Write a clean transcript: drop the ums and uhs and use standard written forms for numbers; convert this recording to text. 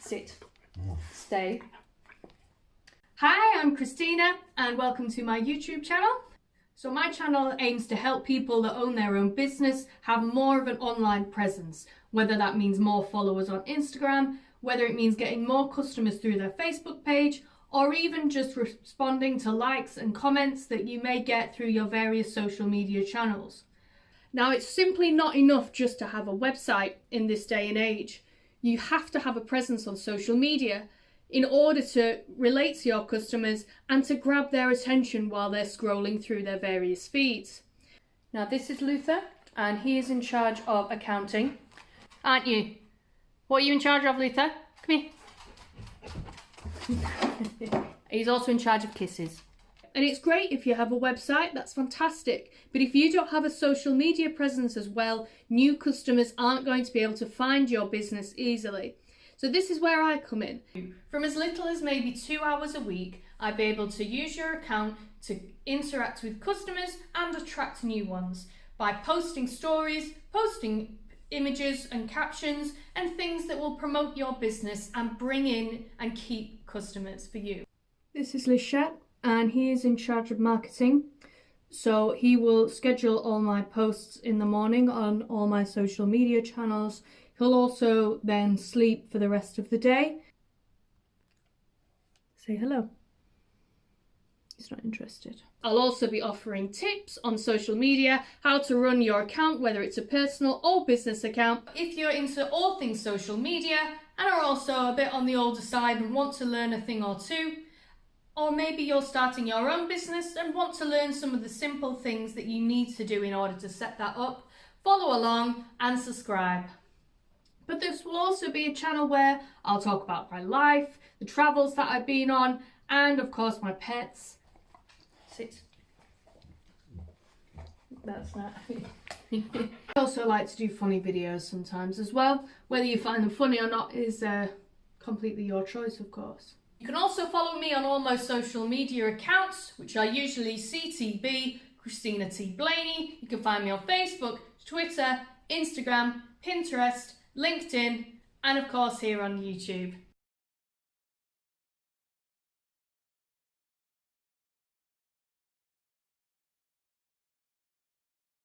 Sit. Stay. Hi, I'm Christina and welcome to my YouTube channel. So my channel aims to help people that own their own business have more of an online presence, whether that means more followers on Instagram, whether it means getting more customers through their Facebook page, or even just responding to likes and comments that you may get through your various social media channels. Now, it's simply not enough just to have a website in this day and age. You have to have a presence on social media in order to relate to your customers and to grab their attention while they're scrolling through their various feeds. Now, this is Luther and he is in charge of accounting. Aren't you? What are you in charge of, Luther? Come here. He's also in charge of kisses. And it's great if you have a website, that's fantastic. But if you don't have a social media presence as well, new customers aren't going to be able to find your business easily. So this is where I come in. From as little as maybe 2 hours a week, I'd be able to use your account to interact with customers and attract new ones by posting stories, posting images and captions and things that will promote your business and bring in and keep customers for you. This is Lisette and he is in charge of marketing. So he will schedule all my posts in the morning on all my social media channels. He'll also then sleep for the rest of the day. Say hello. He's not interested. I'll also be offering tips on social media, how to run your account, whether it's a personal or business account. If you're into all things social media and are also a bit on the older side and want to learn a thing or two, or maybe you're starting your own business and want to learn some of the simple things that you need to do in order to set that up, follow along and subscribe. But this will also be a channel where I'll talk about my life, the travels that I've been on, and of course my pets. Sit. That's not. I also like to do funny videos sometimes as well. Whether you find them funny or not is completely your choice, of course. You can also follow me on all my social media accounts, which are usually CTB Christina T Blaney. You can find me on Facebook, Twitter, Instagram, Pinterest, LinkedIn, and of course here on YouTube.